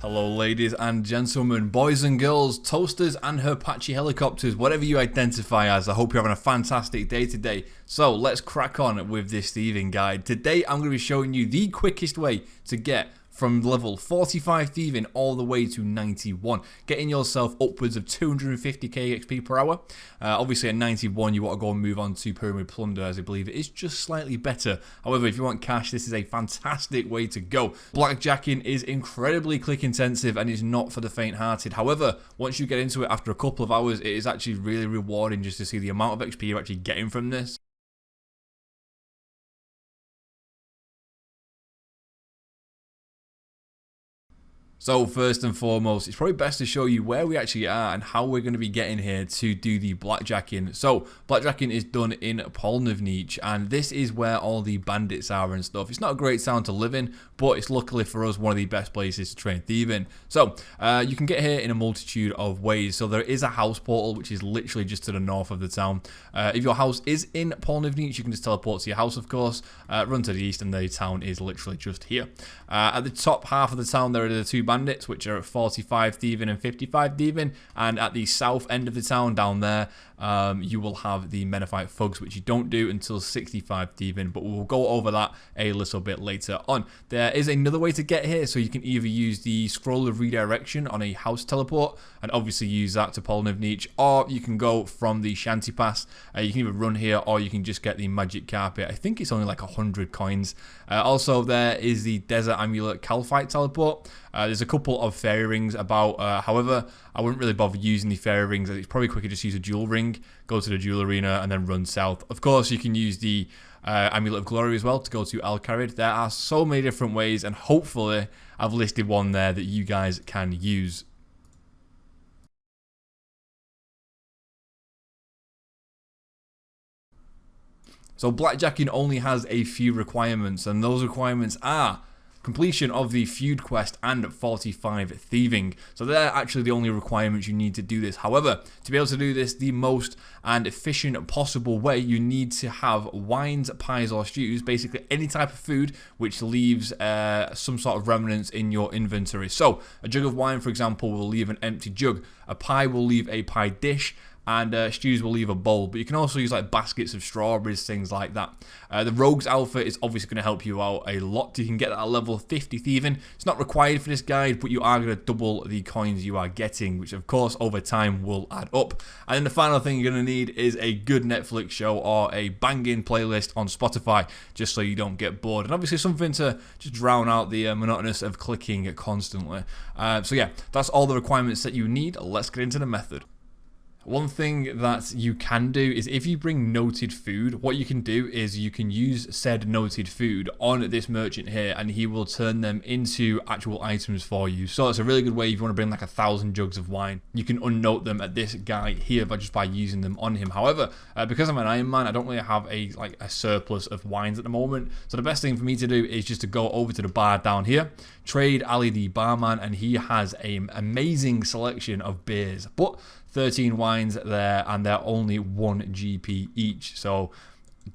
Hello ladies and gentlemen, boys and girls, toasters and Apache helicopters, whatever you identify as. I hope you're having a fantastic day today. So let's crack on with this thieving guide. Today I'm going to be showing you the quickest way to get from level 45 thieving all the way to 91, getting yourself upwards of 250k XP per hour. Obviously at 91 you want to go and move on to pyramid plunder, as I believe it is just slightly better. However, if you want cash, this is a fantastic way to go. Blackjacking is incredibly click intensive and is not for the faint hearted. However, once you get into it after a couple of hours, it is actually really rewarding just to see the amount of XP you're actually getting from this. So first and foremost, it's probably best to show you where we actually are and how we're going to be getting here to do the blackjacking. So blackjacking is done in Polnivnice, and this is where all the bandits are and stuff. It's not a great town to live in, but it's luckily for us one of the best places to train thieving. So you can get here in a multitude of ways. So there is a house portal which is literally just to the north of the town. If your house is in Polnivnice, you can just teleport to your house, of course. Run to the east and the town is literally just here. At the top half of the town there are the two bandits, which are at 45 thieving and 55 thieving, and at the south end of the town down there you will have the menaphite thugs, which you don't do until 65 thieving, but we'll go over that a little bit later on. There is another way to get here, so you can either use the scroll of redirection on a house teleport and obviously use that to Polnivnice, or you can go from the shanty pass. You can either run here or you can just get the magic carpet. I think it's only like 100 coins. Also there is the desert amulet calphite teleport. There's a couple of fairy rings about, however, I wouldn't really bother using the fairy rings. It's probably quicker just use a jewel ring, go to the jewel arena and then run south. Of course, you can use the amulet of glory as well to go to Al-Kharid. There are so many different ways, and hopefully I've listed one there that you guys can use. So blackjacking only has a few requirements, and those requirements are completion of the feud quest and 45 thieving. So they're actually the only requirements you need to do this. However, to be able to do this the most and efficient possible way, you need to have wines, pies or stews, basically any type of food which leaves some sort of remnants in your inventory. So a jug of wine, for example, will leave an empty jug. A pie will leave a pie dish, and stews will leave a bowl. But you can also use like baskets of strawberries, things like that. The rogue's outfit is obviously going to help you out a lot. You can get that at level 50 thieving. It's not required for this guide, but you are going to double the coins you are getting, which of course over time will add up. And then the final thing you're going to need is a good Netflix show or a banging playlist on Spotify, just so you don't get bored. And obviously something to just drown out the monotonous of clicking constantly. So yeah, that's all the requirements that you need. Let's get into the method. One thing that you can do is if you bring noted food, what you can do is you can use said noted food on this merchant here and he will turn them into actual items for you. So it's a really good way if you want to bring like 1,000 jugs of wine. You can unnote them at this guy here by using them on him. However, because I'm an Iron Man, I don't really have a surplus of wines at the moment. So the best thing for me to do is just to go over to the bar down here, trade Ali the barman, and he has an amazing selection of beers. But 13 wines there, and they're only 1 GP each. So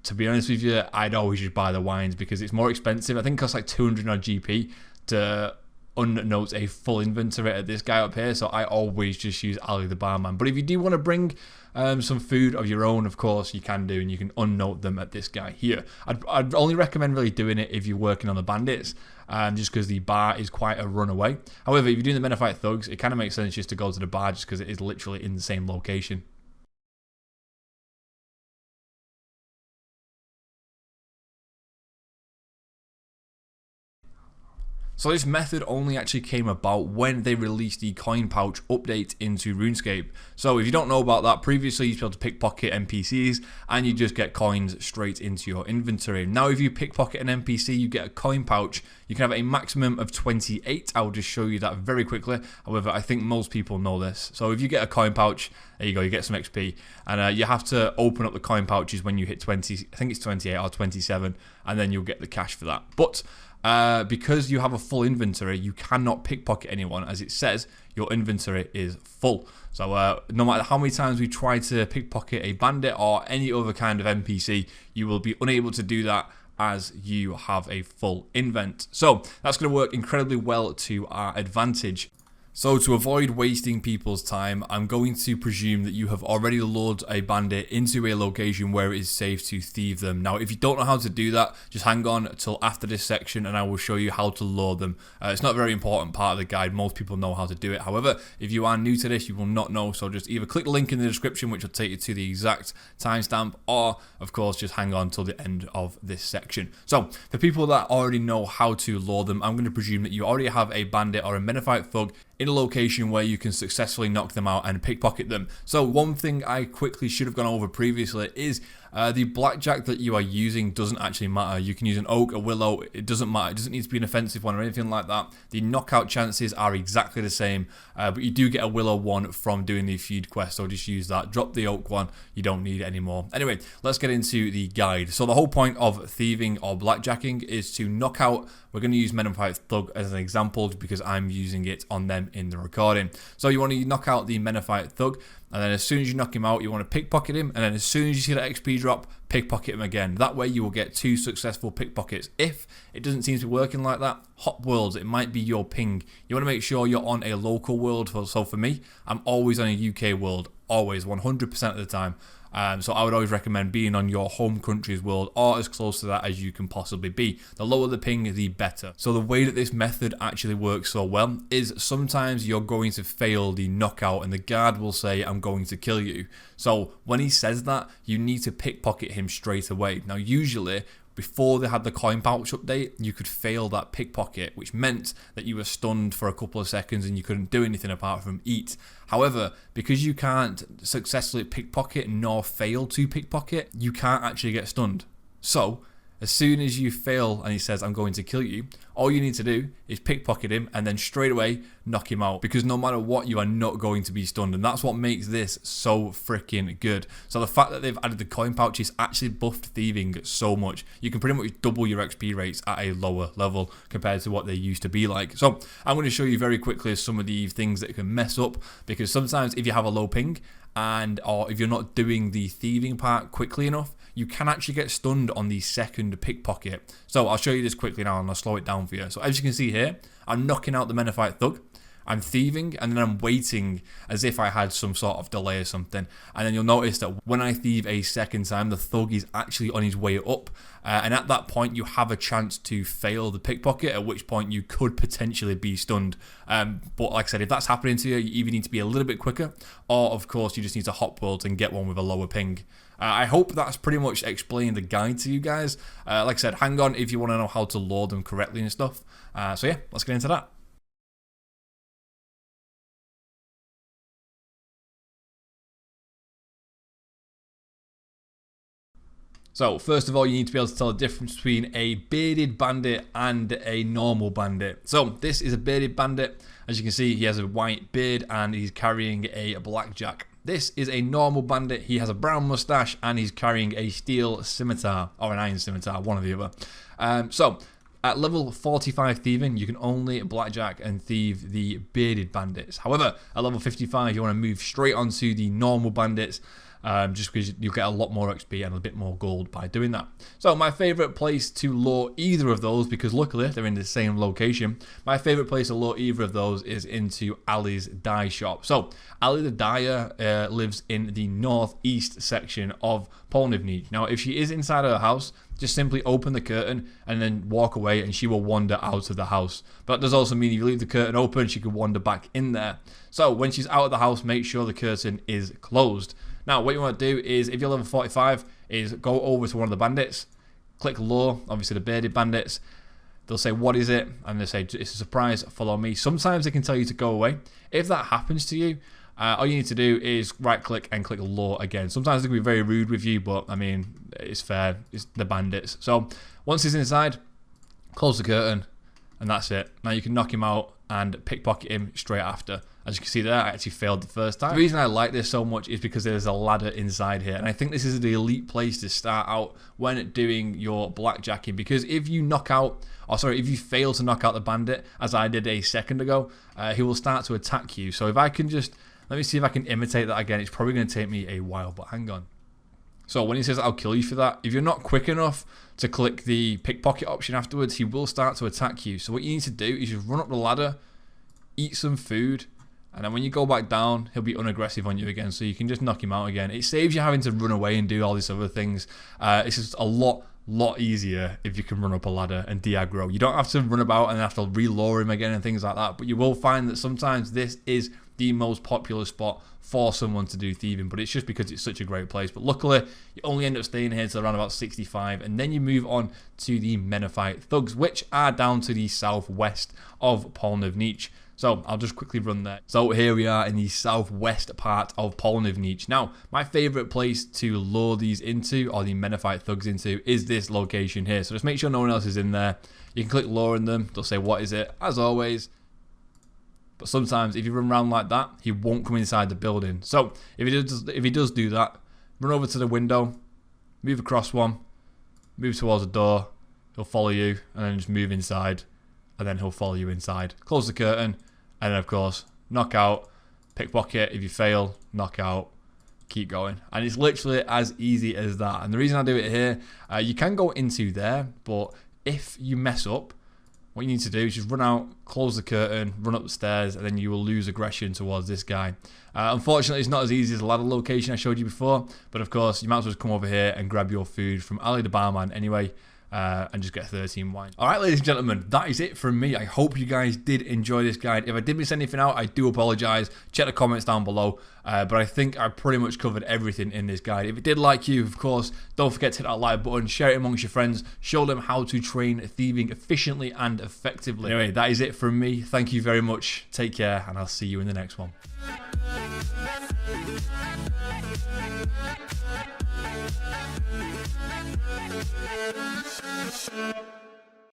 to be honest with you, I'd always just buy the wines because it's more expensive. I think it costs like 200 odd GP to unnote a full inventory at this guy up here. So I always just use Ali the barman. But if you do want to bring some food of your own, of course you can do, and you can unnote them at this guy here. I'd only recommend really doing it if you're working on the bandits, just because the bar is quite a run away. However, if you're doing the menaphite thugs, it kind of makes sense just to go to the bar just because it is literally in the same location. So this method only actually came about when they released the coin pouch update into RuneScape. So if you don't know about that, previously you used to be able to pickpocket NPCs and you just get coins straight into your inventory. Now if you pickpocket an NPC, you get a coin pouch. You can have a maximum of 28. I'll just show you that very quickly. However, I think most people know this. So if you get a coin pouch, there you go, you get some XP. And you have to open up the coin pouches when you hit 20, I think it's 28 or 27, and then you'll get the cash for that. But because you have a full inventory, you cannot pickpocket anyone, as it says your inventory is full. So no matter how many times we try to pickpocket a bandit or any other kind of NPC, you will be unable to do that as you have a full invent. So that's going to work incredibly well to our advantage. So to avoid wasting people's time, I'm going to presume that you have already lured a bandit into a location where it is safe to thieve them. Now, if you don't know how to do that, just hang on till after this section and I will show you how to lure them. It's not a very important part of the guide. Most people know how to do it. However, if you are new to this, you will not know. So just either click the link in the description, which will take you to the exact timestamp, or of course, just hang on till the end of this section. So for people that already know how to lure them, I'm going to presume that you already have a bandit or a menaphite thug in a location where you can successfully knock them out and pickpocket them. So one thing I quickly should have gone over previously is the blackjack that you are using doesn't actually matter. You can use an oak, a willow, it doesn't matter. It doesn't need to be an offensive one or anything like that. The knockout chances are exactly the same, but you do get a willow one from doing the feud quest, so just use that. Drop the oak one, you don't need it anymore. Anyway, let's get into the guide. So the whole point of thieving or blackjacking is to knock out. We're going to use menaphite thug as an example because I'm using it on them in the recording. So you want to knock out the menaphite thug, and then as soon as you knock him out, you want to pickpocket him, and then as soon as you see that XP drop, pickpocket him again. That way you will get 2 successful pickpockets. If it doesn't seem to be working like that, hop worlds, it might be your ping. You want to make sure you're on a local world. So for me, I'm always on a UK world, always, 100% of the time. So I would always recommend being on your home country's world or as close to that as you can possibly be. The lower the ping, the better. So the way that this method actually works so well is sometimes you're going to fail the knockout and the guard will say, I'm going to kill you. So when he says that, you need to pickpocket him straight away. Now usually, before they had the coin pouch update, you could fail that pickpocket, which meant that you were stunned for a couple of seconds and you couldn't do anything apart from eat. However, because you can't successfully pickpocket nor fail to pickpocket, you can't actually get stunned. So, as soon as you fail and he says, I'm going to kill you, all you need to do is pickpocket him and then straight away knock him out. Because no matter what, you are not going to be stunned. And that's what makes this so freaking good. So the fact that they've added the coin pouches actually buffed thieving so much. You can pretty much double your XP rates at a lower level compared to what they used to be like. So I'm going to show you very quickly some of the things that can mess up. Because sometimes if you have a low ping, or if you're not doing the thieving part quickly enough, you can actually get stunned on the second pickpocket. So I'll show you this quickly now and I'll slow it down for you. So as you can see here, I'm knocking out the menaphite thug, I'm thieving, and then I'm waiting as if I had some sort of delay or something. And then you'll notice that when I thieve a second time, the thug is actually on his way up. And at that point, you have a chance to fail the pickpocket, at which point you could potentially be stunned. But like I said, if that's happening to you, you either need to be a little bit quicker, or of course, you just need to hop worlds and get one with a lower ping. I hope that's pretty much explained the guide to you guys. Like I said, hang on if you want to know how to lure them correctly and stuff. So yeah, let's get into that. So first of all, you need to be able to tell the difference between a bearded bandit and a normal bandit. So this is a bearded bandit. As you can see, he has a white beard and he's carrying a blackjack. This is a normal bandit. He has a brown mustache and he's carrying a steel scimitar or an iron scimitar, one or the other. So at level 45 thieving, you can only blackjack and thieve the bearded bandits. However, at level 55, you want to move straight onto the normal bandits. Just because you'll get a lot more XP and a bit more gold by doing that. So my favourite place to lure either of those, because luckily they're in the same location, my favourite place to lure either of those is into Ali's dye shop. So Ali the dyer lives in the northeast section of Polnivny. Now if she is inside her house, just simply open the curtain and then walk away and she will wander out of the house. But that does also mean if you leave the curtain open, she could wander back in there. So when she's out of the house, make sure the curtain is closed. Now, what you want to do is, if you're level 45, is go over to one of the bandits, click lure, obviously the bearded bandits. They'll say, what is it? And they say, it's a surprise, follow me. Sometimes they can tell you to go away. If that happens to you, all you need to do is right click and click lure again. Sometimes they can be very rude with you, but I mean, it's fair, it's the bandits. So once he's inside, close the curtain, and that's it. Now you can knock him out and pickpocket him straight after. As you can see there, I actually failed the first time. The reason I like this so much is because there's a ladder inside here. And I think this is the elite place to start out when doing your blackjacking. Because if you knock out, if you fail to knock out the bandit, as I did a second ago, he will start to attack you. So if I can just Let me see if I can imitate that again. It's probably going to take me a while, but hang on. So when he says I'll kill you for that, if you're not quick enough to click the pickpocket option afterwards, he will start to attack you. So what you need to do is just run up the ladder, eat some food, and then when you go back down, he'll be unaggressive on you again, so you can just knock him out again. It saves you having to run away and do all these other things. It's just a lot easier if you can run up a ladder and de-aggro. You don't have to run about and have to re-lure him again and things like that, but you will find that sometimes this is the most popular spot for someone to do thieving, but it's just because it's such a great place. But luckily, you only end up staying here till around about 65, and then you move on to the menaphite thugs, which are down to the southwest of Polnivniche. So I'll just quickly run there. So here we are in the southwest part of Polnivniche. Now, my favorite place to lure these into, or the menaphite thugs into, is this location here. So just make sure no one else is in there. You can click luring them. They'll say, what is it? As always. But sometimes if you run around like that, he won't come inside the building. So if he does do that, run over to the window, move across one, move towards the door. He'll follow you, and then just move inside, and then he'll follow you inside. Close the curtain, and then of course, knock out, pickpocket. If you fail, knock out, keep going. And it's literally as easy as that. And the reason I do it here, you can go into there, but if you mess up, what you need to do is just run out, close the curtain, run up the stairs, and then you will lose aggression towards this guy. Unfortunately, it's not as easy as the ladder location I showed you before, but of course, you might as well just come over here and grab your food from Ali the barman anyway, and just get 13 wine. Alright, ladies and gentlemen, that is it from me. I hope you guys did enjoy this guide. If I did miss anything out, I do apologise. Check the comments down below, but I think I pretty much covered everything in this guide. If it did like you, of course, don't forget to hit that like button, share it amongst your friends, show them how to train thieving efficiently and effectively. Anyway, that is it from me. Thank you very much. Take care, and I'll see you in the next one. We'll be right back.